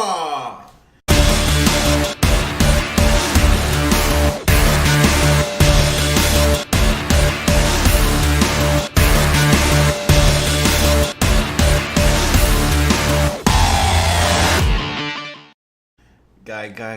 Ha!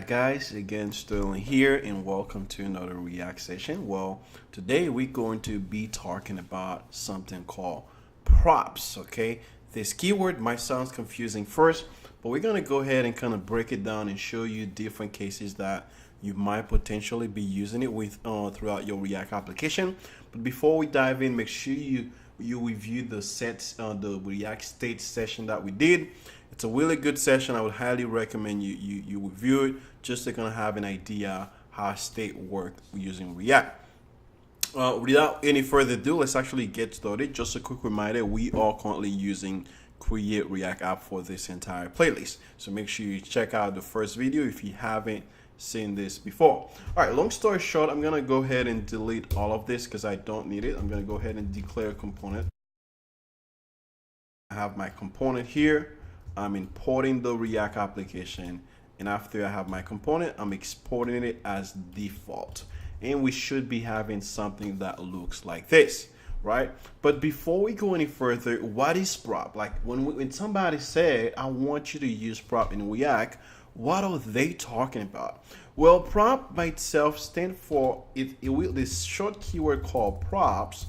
Guys, again, Sterling here, and welcome to another React session. Well, today we're going to be talking about something called props, okay? This keyword might sound confusing first, but we're going to go ahead and kind of break it down and show you different cases that you might potentially be using it with throughout your React application. But before we dive in, make sure you review the the React state session that we did. It's a really good session. I would highly recommend you review it just to kind of have an idea how state work using React. Without any further ado, let's actually get started. Just a quick reminder, we are currently using Create React App for this entire playlist. So make sure you check out the first video if you haven't seen this before. All right, long story short, I'm gonna go ahead and delete all of this because I don't need it. I'm gonna go ahead and declare a component. I have my component here. I'm importing the React application, and after I have my component, I'm exporting it as default. And we should be having something that looks like this, right? But before we go any further, what is prop? Like when somebody said, I want you to use prop in React, what are they talking about? Well, prop by itself stands for, this short keyword called props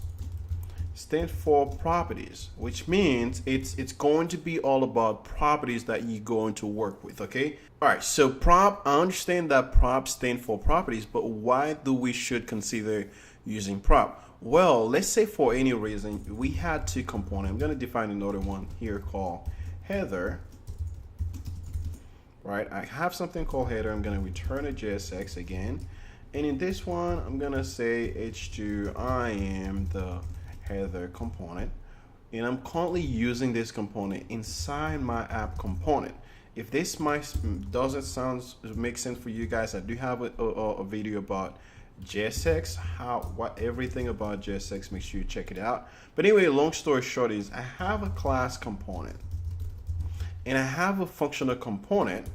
stands for properties, which means it's going to be all about properties that you're going to work with, okay? All right, so prop, I understand that prop stand for properties, but why do we should consider using prop? Well, let's say for any reason we had two components. I'm going to define another one here called header, right? I have something called header. I'm going to return a JSX again, and in this one I'm going to say h2 I am the header component, and I'm currently using this component inside my app component. If this doesn't make sense for you guys, I do have a video about JSX, everything about JSX. Make sure you check it out. But anyway, long story short is I have a class component and I have a functional component.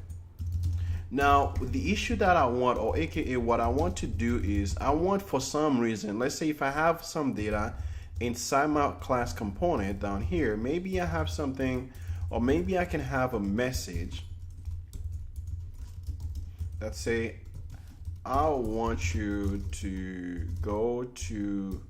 Now, the issue that I want, or AKA what I want to do is I want, for some reason, let's say if I have some data inside my class component down here, maybe I have something, or maybe I can have a message that say, I want you to go to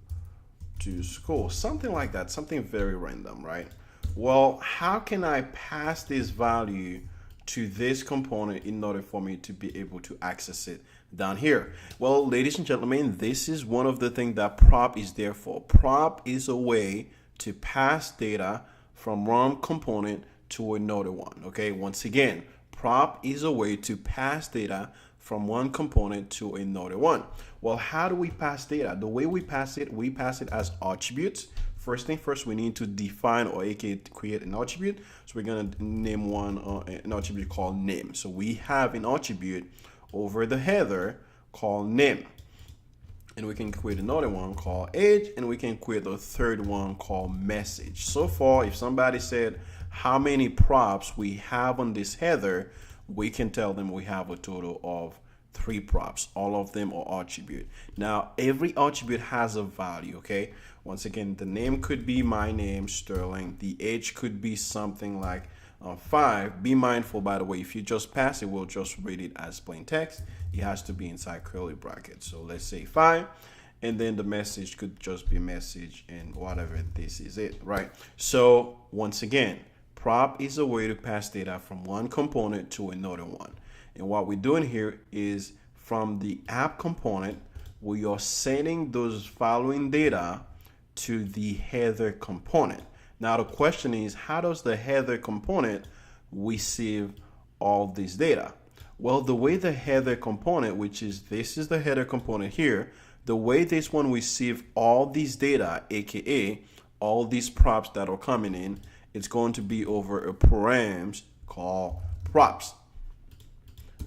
school, something like that, something very random, right? Well, how can I pass this value to this component in order for me to be able to access it down here? Well, ladies and gentlemen, this is one of the things that prop is there for. Prop is a way to pass data from one component to another one, okay? Once again, prop is a way to pass data from one component to another one. Well, how do we pass data? The way we pass it as attributes. First thing first, we need to define, or aka create an attribute. So we're gonna name one an attribute called name. So we have an attribute over the header called name, and we can create another one called age, and we can create a third one called message. So far, if somebody said how many props we have on this header, we can tell them we have a total of 3 props. All of them are attribute. Now, every attribute has a value, okay? Once again, the name could be my name, Sterling. The age could be something like 5. Be mindful, by the way, if you just pass it, we'll just read it as plain text. It has to be inside curly brackets. So let's say 5, and then the message could just be message and whatever, this is it, right? So once again, prop is a way to pass data from one component to another one. And what we're doing here is from the app component, we are sending those following data to the header component. Now the question is, how does the header component receive all this data? Well, the way the header component, this is the header component here, the way this one receive all these data, aka all these props that are coming in, it's going to be over a params called props.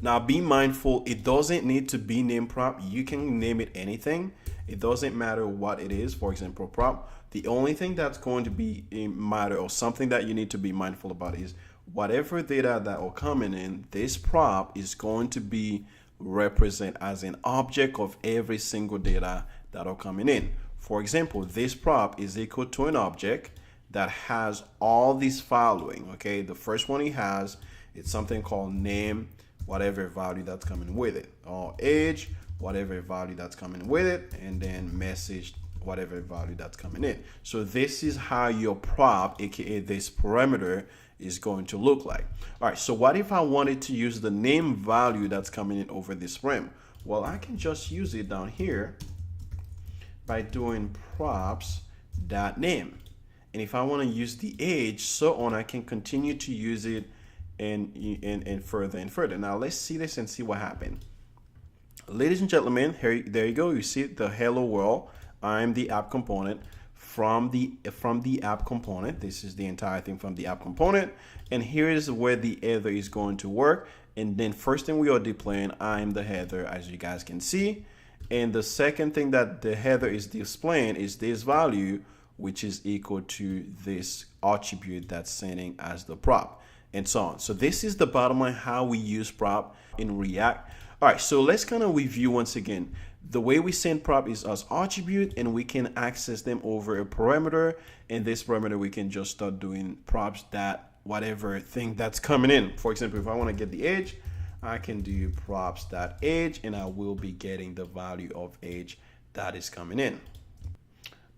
Now be mindful, it doesn't need to be named prop. You can name it anything. It doesn't matter what it is. For example, prop. The only thing that's going to be a matter, or something that you need to be mindful about, is whatever data that are coming in, this prop is going to be represent as an object of every single data that are coming in. For example, this prop is equal to an object that has all these following. Okay, the first one it has, it's something called name, whatever value that's coming with it, or age, whatever value that's coming with it, and then message, whatever value that's coming in. So this is how your prop, aka this parameter, is going to look like. All right, so what if I wanted to use the name value that's coming in over this rem? Well, I can just use it down here by doing props.name. And if I want to use the age, so on, I can continue to use it and further and further. Now let's see this and see what happened. Ladies and gentlemen, here, there you go. You see the hello world. I'm the app component from the app component. This is the entire thing from the app component. And here is where the header is going to work. And then first thing we are displaying, I'm the header, as you guys can see. And the second thing that the header is displaying is this value, which is equal to this attribute that's sending as the prop, and so on. So this is the bottom line, how we use prop in React. All right, so let's kind of review once again. The way we send prop is as attribute, and we can access them over a parameter. And this parameter, we can just start doing props that whatever thing that's coming in. For example, if I want to get the age, I can do props.age, and I will be getting the value of age that is coming in.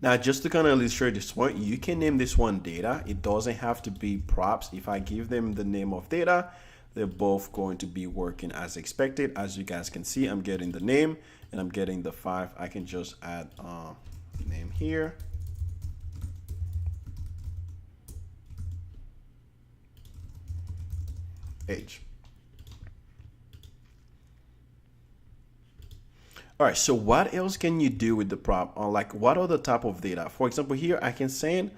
Now, just to kind of illustrate this point, you can name this one data. It doesn't have to be props. If I give them the name of data, they're both going to be working as expected. As you guys can see, I'm getting the name and I'm getting the 5. I can just add name here. Age. All right, so what else can you do with the prop? Like, what other type of data? For example, here I can send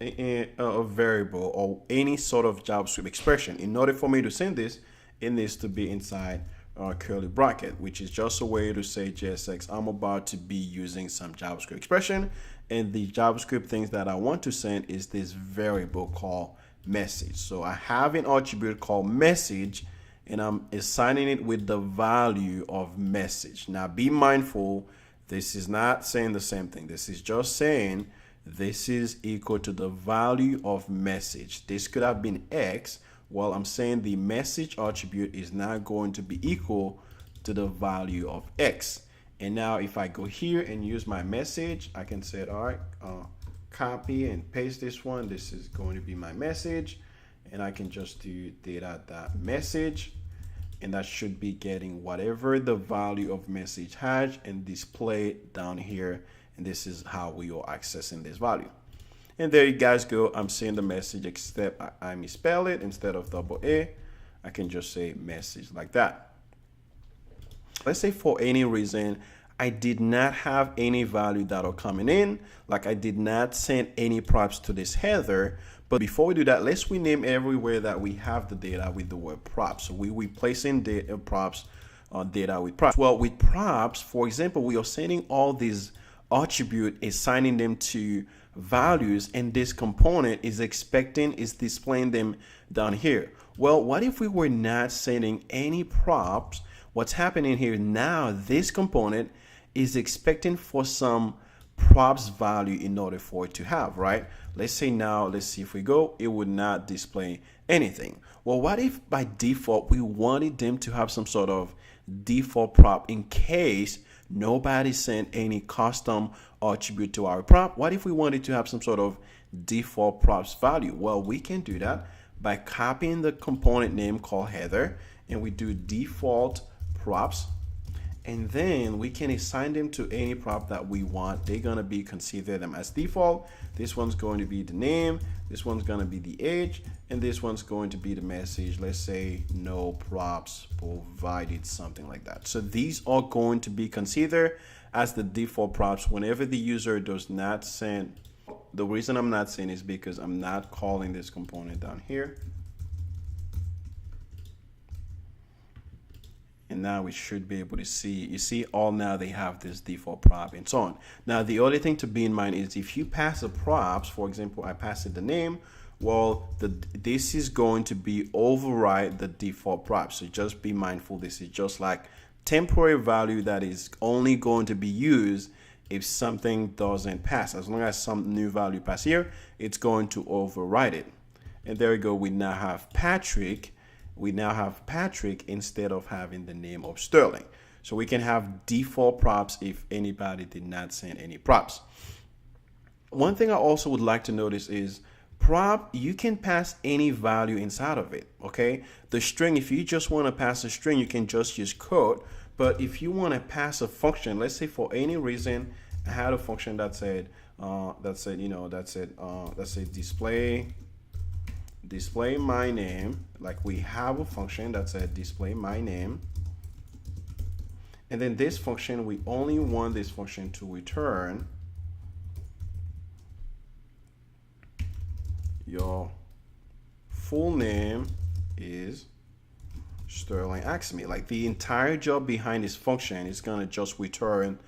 a variable or any sort of JavaScript expression. In order for me to send this, it needs to be inside a curly bracket, which is just a way to say JSX, I'm about to be using some JavaScript expression, and the JavaScript things that I want to send is this variable called message. So I have an attribute called message, and I'm assigning it with the value of message. Now be mindful, this is not saying the same thing. This is just saying this is equal to the value of message. This could have been X. Well, I'm saying the message attribute is not going to be equal to the value of X. And now if I go here and use my message, I can say, all right, copy and paste this one. This is going to be my message. And I can just do data.message, and that should be getting whatever the value of message has and display it down here. And this is how we are accessing this value. And there you guys go. I'm seeing the message, except I misspell it. Instead of double A, I can just say message like that. Let's say for any reason, I did not have any value that are coming in, like I did not send any props to this header. But before we do that, let's rename everywhere that we have the data with the word props. So we replacing data props data with props. Well, with props, for example, we are sending all these attribute, assigning them to values, and this component is displaying them down here. Well, what if we were not sending any props? What's happening here now, this component is expecting for some props value in order for it to have, right? Let's say now, let's see if we go, it would not display anything. Well, what if by default we wanted them to have some sort of default prop in case nobody sent any custom attribute to our prop? What if we wanted to have some sort of default props value? Well, we can do that by copying the component name called header, and we do default props, and then we can assign them to any prop that we want. They're gonna be consider them as default. This one's going to be the name, this one's gonna be the age, and this one's going to be the message. Let's say no props provided, something like that. So these are going to be considered as the default props whenever the user does not send. The reason I'm not saying is because I'm not calling this component down here. And now we should be able to see, you see all now they have this default prop and so on. Now the other thing to be in mind is if you pass the props, for example, I pass it the name, Well, this is going to be override the default prop. So just be mindful. This is just like temporary value that is only going to be used if something doesn't pass. As long as some new value pass here, it's going to override it. And there we go. We now have Patrick. We now have Patrick instead of having the name of Sterling. So we can have default props if anybody did not send any props. One thing I also would like to notice is prop, you can pass any value inside of it, okay? The string, if you just want to pass a string, you can just use code. But if you want to pass a function, let's say for any reason, I had a function that said, display my name. Like we have a function that said display my name. And then this function, we only want this function to return your full name is Sterling Accime. Like the entire job behind this function is gonna just return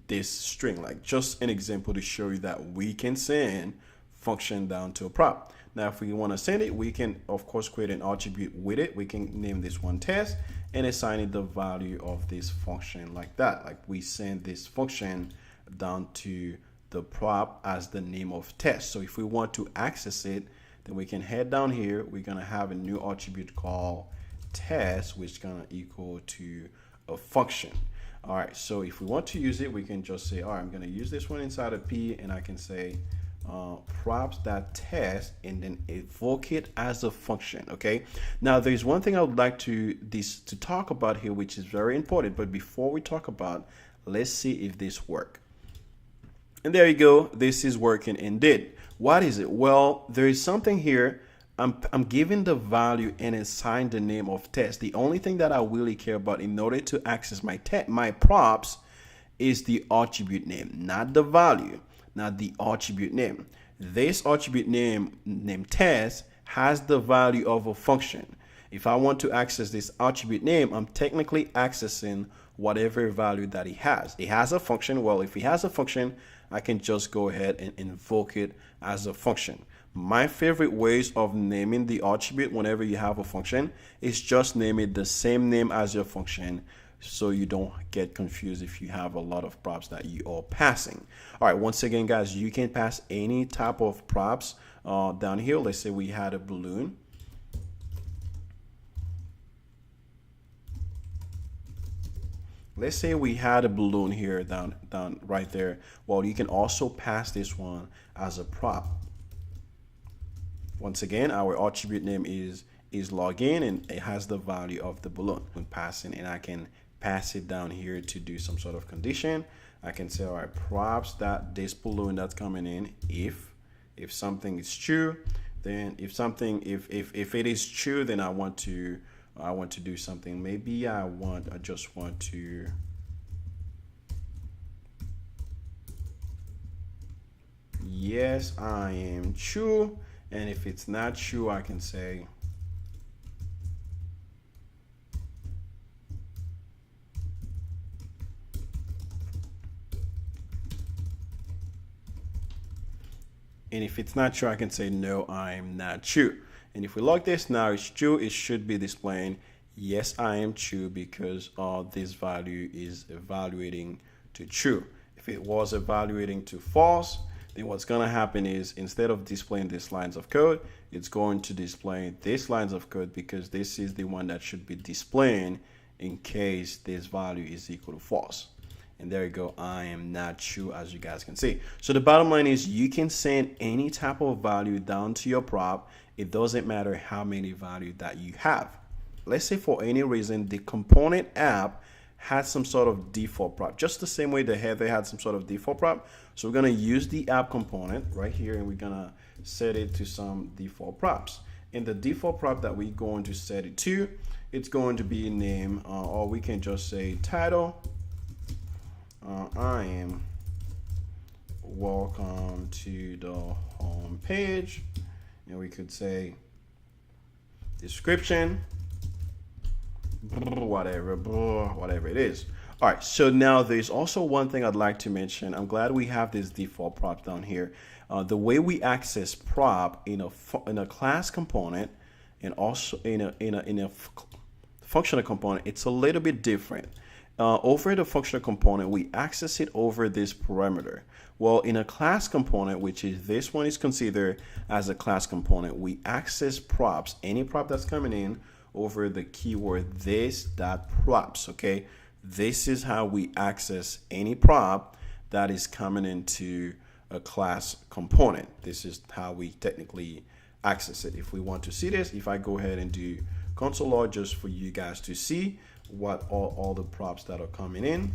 this string. Like just an example to show you that we can send function down to a prop. Now, if we want to send it, we can of course create an attribute with it. We can name this one test and assign it the value of this function like that. Like we send this function down to the prop as the name of test. So if we want to access it, then we can head down here. We're gonna have a new attribute called test, which is gonna equal to a function. All right, so if we want to use it, we can just say, all right, I'm gonna use this one inside of P, and I can say props.test and then evoke it as a function. Okay, now there's one thing I would like to talk about here, which is very important. But before we talk about, let's see if this works. And there you go, this is working indeed. What is it? Well, there is something here. I'm giving the value and assign the name of test. The only thing that I really care about in order to access my props is the attribute name, not the value, not the attribute name. This attribute name named test has the value of a function. If I want to access this attribute name, I'm technically accessing whatever value that he has. It has a function. Well, if he has a function, I can just go ahead and invoke it as a function. My favorite ways of naming the attribute whenever you have a function is just name it the same name as your function, so you don't get confused if you have a lot of props that you are passing. All right, once again, guys, you can pass any type of props down here. Let's say we had a balloon. Let's say we had a balloon here down right there. Well, you can also pass this one as a prop. Once again, our attribute name is login, and it has the value of the balloon when passing, and I can pass it down here to do some sort of condition. I can say, all right, props that this balloon that's coming in, if something is true, then if it is true, then I want to do something. Maybe I just want to yes, I am true. And if it's not true, I can say no, I'm not true. And if we log this, now it's true, it should be displaying yes, I am true, because this value is evaluating to true. If it was evaluating to false, then what's going to happen is instead of displaying these lines of code, it's going to display these lines of code, because this is the one that should be displaying in case this value is equal to false. And there you go, I am not true, as you guys can see. So the bottom line is you can send any type of value down to your prop. It doesn't matter how many value that you have. Let's say for any reason the component app had some sort of default prop, just the same way the header had some sort of default prop. So we're going to use the app component right here, and we're going to set it to some default props. And the default prop that we're going to set it to, it's going to be name, or we can just say title. I am welcome to the home page, and we could say description, whatever it is. All right, so now there's also one thing I'd like to mention. I'm glad we have this default prop down here. The way we access prop in a class component and also in a functional component, it's a little bit different. Over the functional component, we access it over this parameter. Well, in a class component, which is this one is considered as a class component, we access props, any prop that's coming in, over the keyword this.props. Okay, this is how we access any prop that is coming into a class component. This is how we technically access it. If we want to see this, if I go ahead and do console log just for you guys to see what all the props that are coming in,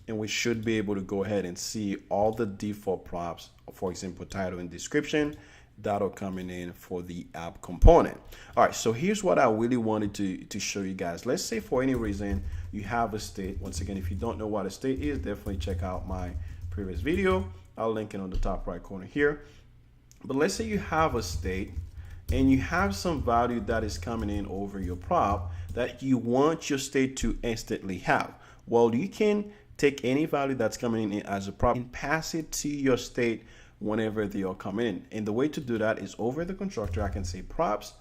and we should be able to go ahead and see all the default props, for example, title and description, that are coming in for the app component. All right, so here's what I really wanted to show you guys. Let's say for any reason you have a state. Once again, if you don't know what a state is, definitely check out my previous video. I'll link it on the top right corner here. But let's say you have a state and you have some value that is coming in over your prop that you want your state to instantly have. Well, you can take any value that's coming in as a prop and pass it to your state whenever they are coming in. And the way to do that is over the constructor, I can say props.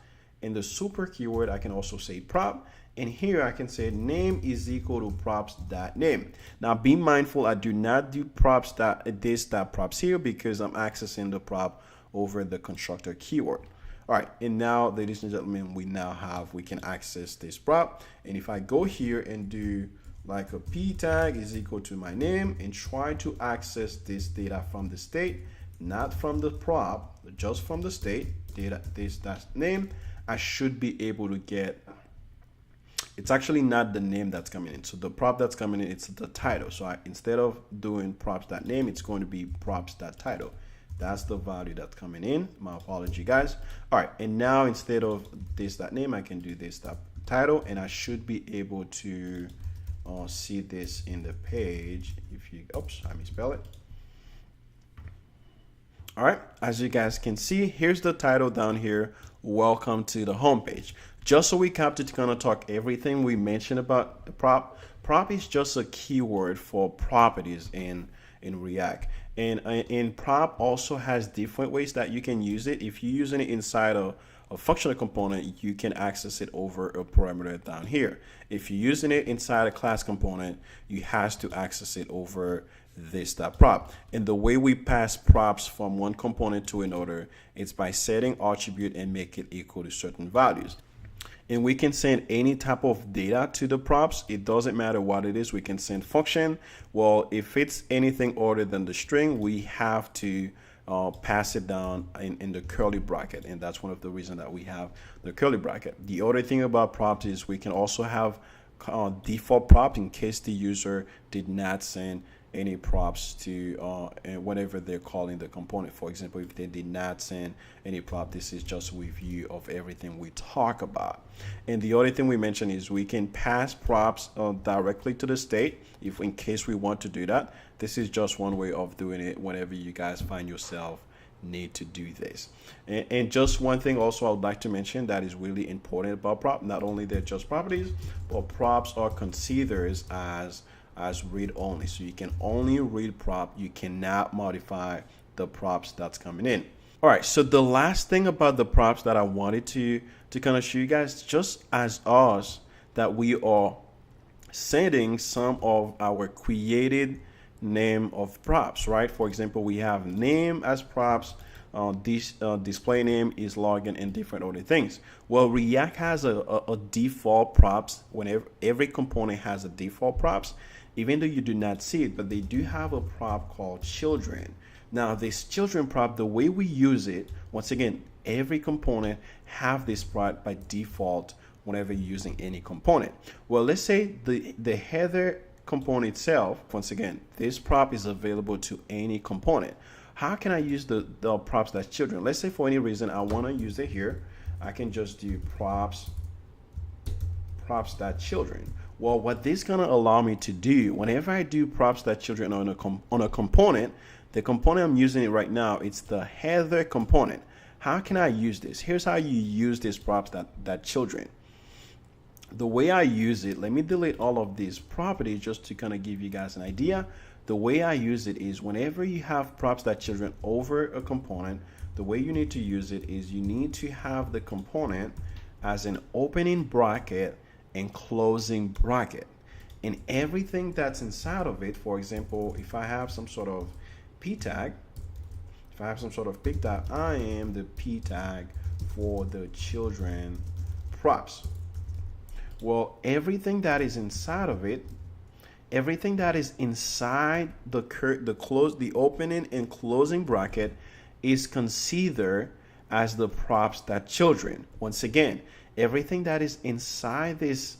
In the super keyword, I can also say prop. And here I can say name is equal to props.name. Now be mindful, I do not do props here because I'm accessing the prop over the constructor keyword. All right, and now, ladies and gentlemen, we can access this prop. And if I go here and do like a p tag is equal to my name and try to access this data from the state, not from the prop, just from the state, data that's name, I should be able to get, it's actually not the name that's coming in. So the prop that's coming in, it's the title. So instead of doing props.name, it's going to be props.title. That's the value that's coming in. My apology, guys. All right, and now instead of this.name, I can do this.title, and I should be able to see this in the page. If you, oops, I misspelled it. All right, as you guys can see, here's the title down here. Welcome to the homepage. Just so we cap to kind of talk everything we mentioned about the prop. Prop is just a keyword for properties in React. And prop also has different ways that you can use it. If you're using it inside a functional component, you can access it over a parameter down here. If you're using it inside a class component, you have to access it over this.prop. And the way we pass props from one component to another is by setting attribute and make it equal to certain values. And we can send any type of data to the props. It doesn't matter what it is. We can send function. Well, if it's anything other than the string, we have to pass it down in the curly bracket. And that's one of the reasons that we have the curly bracket. The other thing about props is we can also have default props in case the user did not send any props to whenever they're calling the component. For example, if they did not send any prop, this is just a review of everything we talk about. And the other thing we mentioned is we can pass props directly to the state if in case we want to do that. This is just one way of doing it whenever you guys find yourself need to do this. And just one thing also I would like to mention that is really important about prop. Not only they're just properties, but props are considered as read only. So you can only read prop. You cannot modify the props that's coming in. All right, so the last thing about the props that I wanted to kind of show you guys, just as us, that we are sending some of our created name of props, right? For example, we have name as props, display name is login, and different other things. Well, React has a default props. Whenever every component has a default props, even though you do not see it, but they do have a prop called children. Now this children prop, the way we use it, once again, every component have this prop by default whenever you're using any component. Well, let's say the header component itself, once again, this prop is available to any component. How can I use the props that's children? Let's say for any reason I want to use it here, I can just do props.children. Well, what this is gonna allow me to do, whenever I do props.children on a component, the component I'm using it right now, it's the header component. How can I use this? Here's how you use this props.children. The way I use it, let me delete all of these properties just to kind of give you guys an idea. the way I use it is whenever you have props that children over a component, the way you need to use it is you need to have the component as an opening bracket and closing bracket. And everything that's inside of it, for example, if I have some sort of p tag, I am the p tag for the children props. Well, everything that is inside of it, everything that is inside the opening and closing bracket is considered as the props that children. Once again, everything that is inside this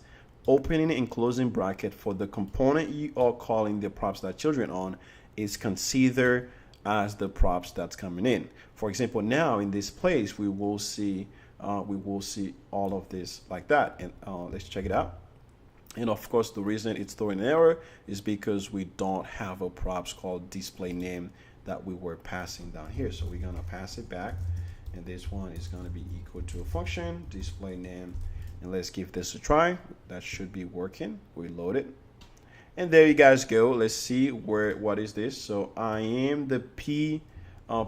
opening and closing bracket for the component you are calling the props that children on is considered as the props that's coming in. For example, now in this place we will see all of this like that, and let's check it out. And of course, the reason it's throwing an error is because we don't have a props called display name that we were passing down here. So we're gonna pass it back, and this one is gonna be equal to a function display name. And let's give this a try. That should be working. We load it, and there you guys go. Let's see what is this. So I am the p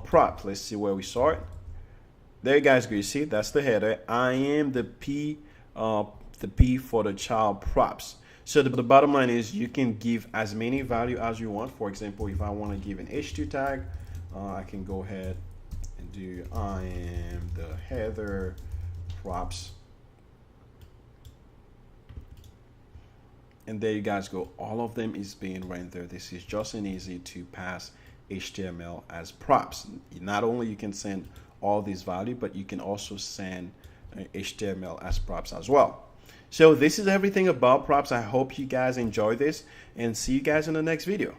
prop. Let's see where we start. There you guys go. You see, that's the header. I am the p for the child props. So the bottom line is you can give as many value as you want. For example, if I want to give an h2 tag, I can go ahead and do I am the header props. And there you guys go. All of them is being rendered. This is just an easy to pass HTML as props. Not only you can send all these value, but you can also send HTML as props as well. So this is everything about props. I hope you guys enjoy this, and see you guys in the next video.